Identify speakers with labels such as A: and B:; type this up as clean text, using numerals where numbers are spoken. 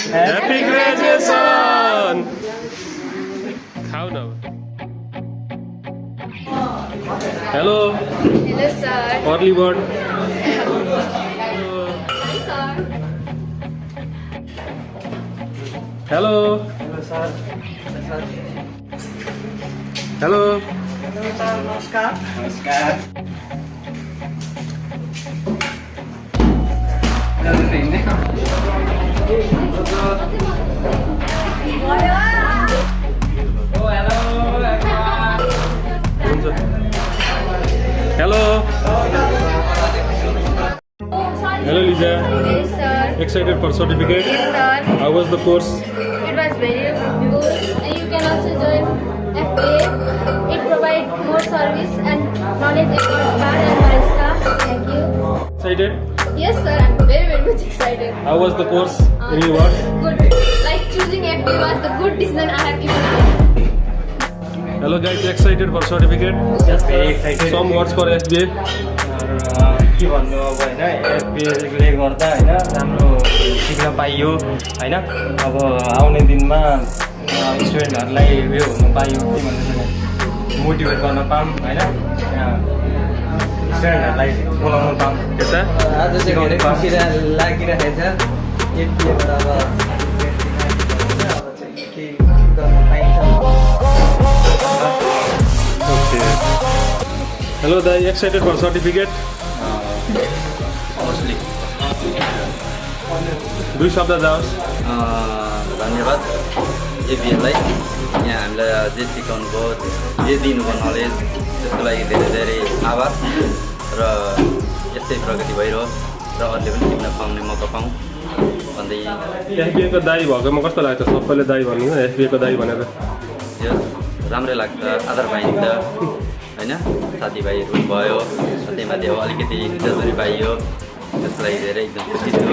A: Happy graduation! How now? Hello.
B: Hello, sir.
A: Early bird. Hello.
C: Hello, sir.
A: Hello.
C: Hello, sir. Namaskar. Namaskar.
A: Hello. Hello, Lisa.
B: Yes, sir.
A: Excited for certificate?
B: Yes, sir.
A: How was the course?
B: It was very good. And you can also join FBA. It provides more service and knowledge about bar and barista. Thank you.
A: Excited?
B: Yes, sir. I'm very, very much excited.
A: How was the course? Any words?
B: Good. Like choosing FBA was the good decision I have given.
A: Hello guys, excited for certificate?
C: Yes, very excited.
A: Some words for FBA?
C: के भन्नु अब होइन एफबिएले गर्दा होइन राम्रो सिक्न पाइयो होइन अब आउने दिनमा स्टुडेन्टहरूलाई उयो हुनु पाइयो के भन्नु मोटिभेट गर्न पाऊँ होइन स्टुडेन्टहरूलाई बोलाउनु पाऊँ
A: यता
D: आज चाहिँ धेरै खुसी लागिरहेको छ एफबिएबाट अब चाहिँ के गर्न पाइन्छ।
A: Okay. Hello, Dai. Excited for certificate?
E: Mostly.
A: दुई शब्द जाओस्।
E: धन्यवाद एफबिएलाई यहाँ हामीलाई जे सिकाउनु भयो जे दिनुभयो नलेज त्यसको लागि धेरै धेरै आभार र यस्तै प्रगति भइरहोस् र अरूले पनि सिक्न पाउने मौका पाऊँ भन्दै
A: FBA को दाई भएकोमा कस्तो लाग्छ? सबैले दाई भन्नु न FBA को दाई भनेर।
E: यो राम्रै लाग्छ आदर पाइन्छ होइन साथीभाइहरू भयो त्यहीमाथि अब अलिकति इज्जतहरू पाइयो त्यसको लागि धेरै एकदम खुसी छु।